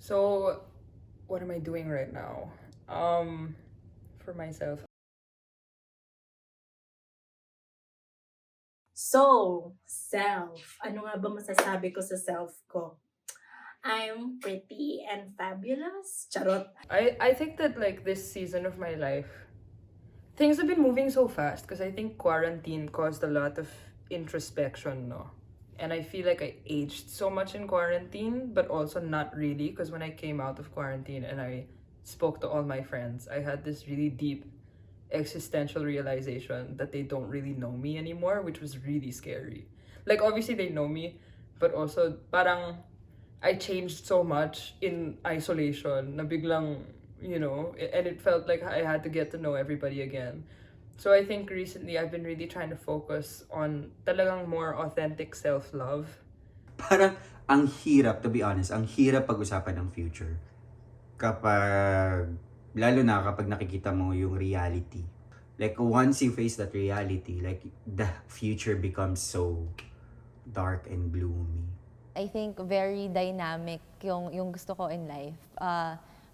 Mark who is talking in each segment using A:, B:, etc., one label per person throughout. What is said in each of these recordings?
A: So, what am I doing right now? For myself.
B: So, self. Ano nga ba masasabi ko sa self ko? I'm pretty and fabulous. Charot.
A: I think that like this season of my life, things have been moving so fast because I think quarantine caused a lot of introspection, no? And I feel like I aged so much in quarantine, but also not really because when I came out of quarantine and I spoke to all my friends, I had this really deep existential realization that they don't really know me anymore, which was really scary. Like obviously they know me, but also parang I changed so much in isolation na biglang, and it felt like I had to get to know everybody again. So I think recently I've been really trying to focus on talagang more authentic self-love.
C: Parang ang hirap, to be honest, ang hirap pag-usapan ng future. Kapag, lalo na kapag nakikita mo yung reality. Like, once you face that reality, like, the future becomes so dark and gloomy.
D: I think very dynamic yung gusto ko in life.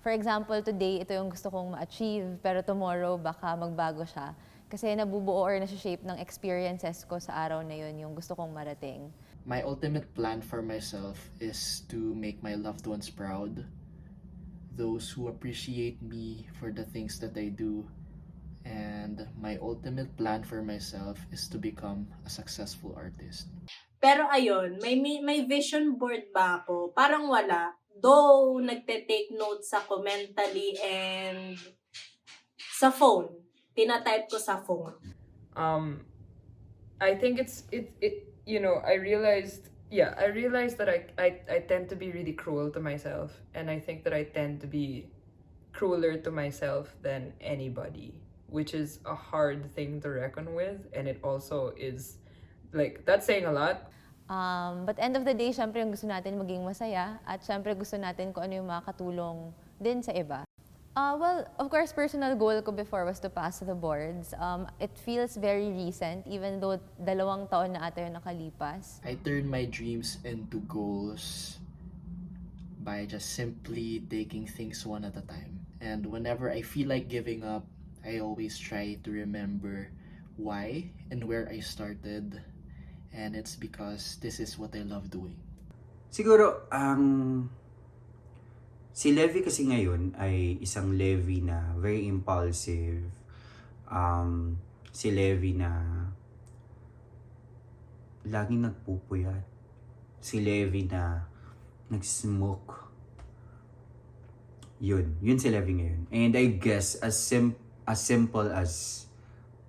D: For example, today, ito yung gusto kong ma-achieve, pero tomorrow, baka magbago siya. Kasi nabubuo or nasa-shape ng experiences ko sa araw na yun, yung gusto kong marating.
E: My ultimate plan for myself is to make my loved ones proud. Those who appreciate me for the things that I do. And my ultimate plan for myself is to become a successful artist.
B: Pero ayun, may vision board ba ako? Parang wala. Though, nagte-take notes ako mentally and sa phone. Tinatype ko sa phone.
A: I think I realized that I tend to be really cruel to myself, and I think that I tend to be crueler to myself than anybody, which is a hard thing to reckon with, and it also is like that's saying a lot.
D: But end of the day, syempre yung gusto natin maging masaya at syempre gusto natin kung ano yung makakatulong din sa iba. Well, of course, personal goal ko before was to pass the boards. It feels very recent, even though 2 taon na ata yung nakalipas.
E: I turn my dreams into goals by just simply taking things one at a time. And whenever I feel like giving up, I always try to remember why and where I started. And it's because this is what I love doing.
C: Siguro, si Levi kasi ngayon ay isang Levi na very impulsive. Si Levi na laging nagpupuyat. Si Levi na nag-smoke. Yun si Levi ngayon. And I guess as simple as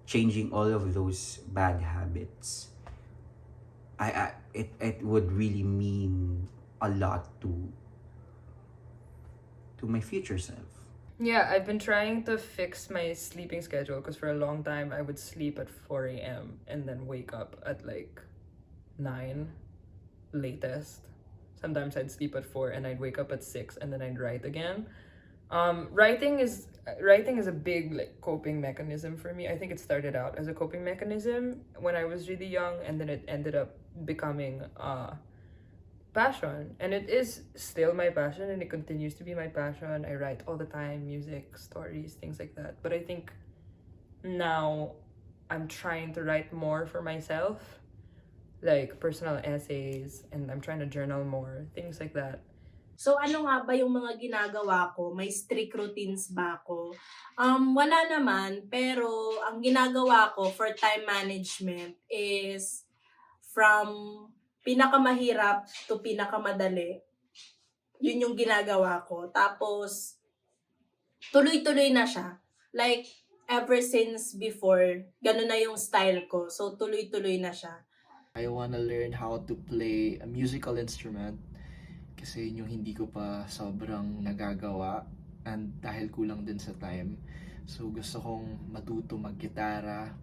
C: changing all of those bad habits, it would really mean a lot to my future self.
A: Yeah, I've been trying to fix my sleeping schedule because for a long time I would sleep at 4 a.m. and then wake up at like 9 latest. Sometimes I'd sleep at 4 and I'd wake up at 6 and then I'd write again. Writing is a big like coping mechanism for me. I think it started out as a coping mechanism when I was really young, and then it ended up becoming passion, and it is still my passion, and it continues to be my passion. I write all the time, music, stories, things like that. But I think now I'm trying to write more for myself, like personal essays, and I'm trying to journal more, things like that.
B: So ano nga ba yung mga ginagawa ko? May strict routines ba ako? Wala naman, pero ang ginagawa ko for time management is from pinakamahirap to pinakamadali. Yun yung ginagawa ko. Tapos, tuloy-tuloy na siya. Like, ever since before, ganun na yung style ko. So, tuloy-tuloy na siya.
E: I wanna learn how to play a musical instrument kasi yun yung hindi ko pa sobrang nagagawa and dahil kulang din sa time. So gusto kong matuto mag-gitara,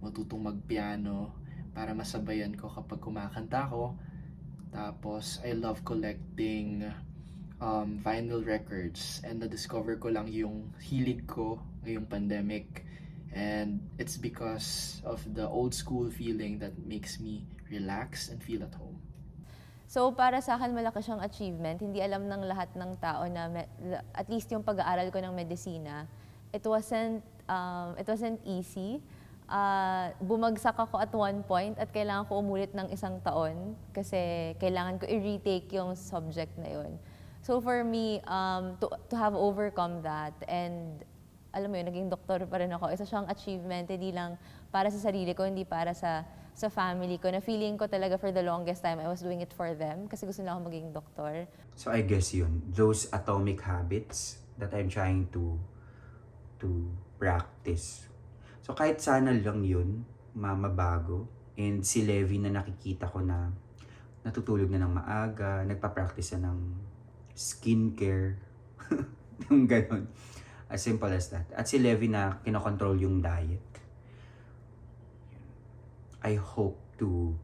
E: matutong mag-piano para masabayan ko kapag kumakanta ko. Tapos I love collecting vinyl records, and na-discover ko lang yung hilig ko ngayong pandemic, and it's because of the old school feeling that makes me relax and feel at home.
D: So para sa akin, malaki siyang achievement. Hindi alam ng lahat ng tao na at least yung pag-aaral ko ng medisina, it wasn't easy. Bumagsak ako at one point at kailangan ko umulit ng 1 taon kasi kailangan ko i-retake yung subject na yun. So for me, to have overcome that and alam mo yun, naging doktor pa rin ako, isa siyang achievement, hindi lang para sa sarili ko, hindi para sa family ko, na feeling ko talaga for the longest time, I was doing it for them kasi gusto nila ako maging doktor.
C: So I guess yun, those atomic habits that I'm trying to practice. So kahit sana lang yun, mabago. And si Levi na nakikita ko na natutulog na ng maaga, nagpa-practice na ng skincare, yung ganon. As simple as that. At si Levi na kinokontrol yung diet. I hope to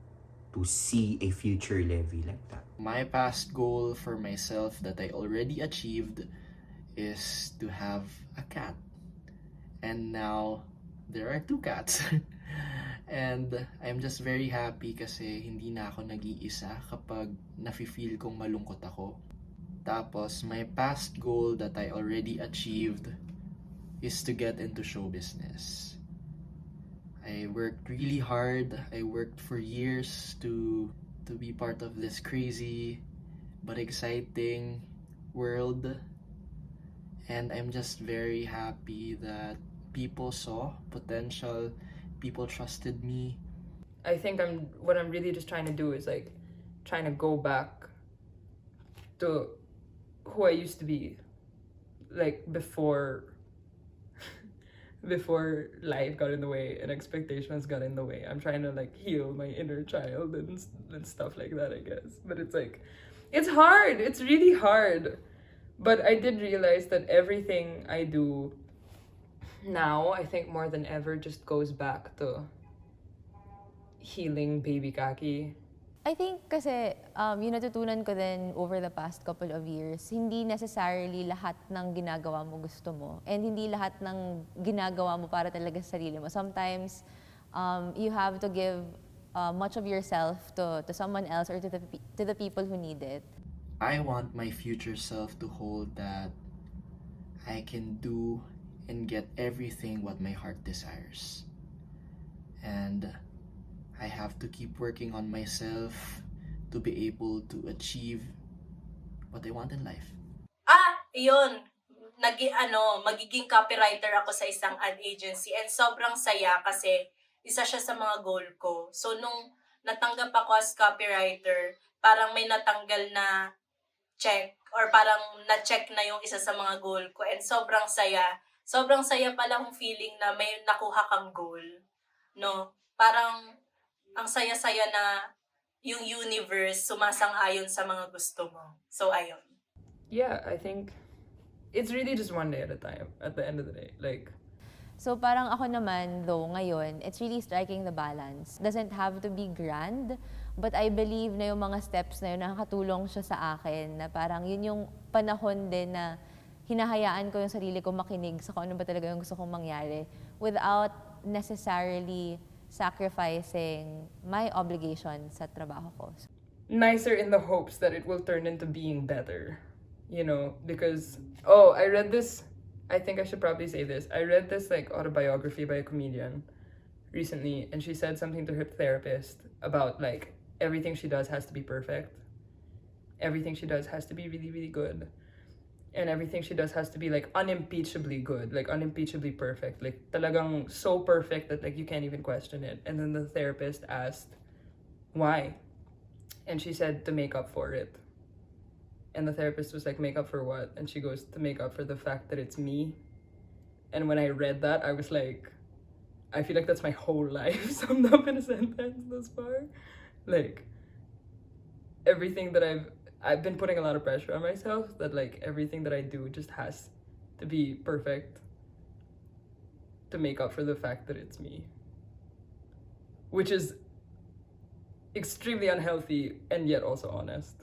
C: see a future Levi like that.
E: My past goal for myself that I already achieved is to have a cat. And now, there are 2 cats. And I'm just very happy kasi hindi na ako nag-iisa kapag nafe-feel kong malungkot ako. Tapos, my past goal that I already achieved is to get into show business. I worked really hard. I worked for years to be part of this crazy but exciting world. And I'm just very happy that people saw potential, people trusted me.
A: I think what I'm really just trying to do is like trying to go back to who I used to be, like before life got in the way and expectations got in the way. I'm trying to like heal my inner child and stuff like that, I guess. But it's like, it's hard. It's really hard. But I did realize that everything I do now, I think more than ever, just goes back to healing baby Kakie.
D: I think kasi yung natutunan ko din over the past couple of years, hindi necessarily lahat ng ginagawa mo gusto mo. And hindi lahat ng ginagawa mo para talaga sa sarili mo. Sometimes, you have to give much of yourself to someone else or to the people who need it.
E: I want my future self to hold that I can do and get everything what my heart desires. And I have to keep working on myself to be able to achieve what I want in life.
B: Yun. Magiging copywriter ako sa isang ad agency and sobrang saya kasi isa siya sa mga goal ko. So nung natanggap ako as copywriter, parang may natanggal na check or parang na-check na yung isa sa mga goal ko and sobrang saya. Sobrang saya pala kung feeling na may nakuha kang goal. No? Parang ang saya-saya na yung universe sumasang-ayon sa mga gusto mo. So, ayun.
A: Yeah, I think it's really just one day at a time at the end of the day. Like,
D: So parang ako naman, though, ngayon, it's really striking the balance. Doesn't have to be grand, but I believe na yung mga steps na yun, nakakatulong siya sa akin, na parang yun yung panahon din na hinahayaan ko yung sarili ko makinig sa kung ano ba talaga yung gusto kong mangyari without necessarily sacrificing my obligation sa trabaho ko.
A: nicer in the hopes that it will turn into being better, you know, because, oh, I read this, I think I should probably say this, I read this like autobiography by a comedian recently, and she said something to her therapist about like everything she does has to be perfect, everything she does has to be really, really good, and everything she does has to be like unimpeachably good, like unimpeachably perfect, like talagang so perfect that like you can't even question it. And then the therapist asked why, and she said to make up for it. And the therapist was like, make up for what? And she goes, to make up for the fact that it's me. And when I read that, I was like, I feel like that's my whole life summed up in a sentence thus far. Like, everything that I've been putting a lot of pressure on myself, that like everything that I do just has to be perfect to make up for the fact that it's me. Which is extremely unhealthy and yet also honest.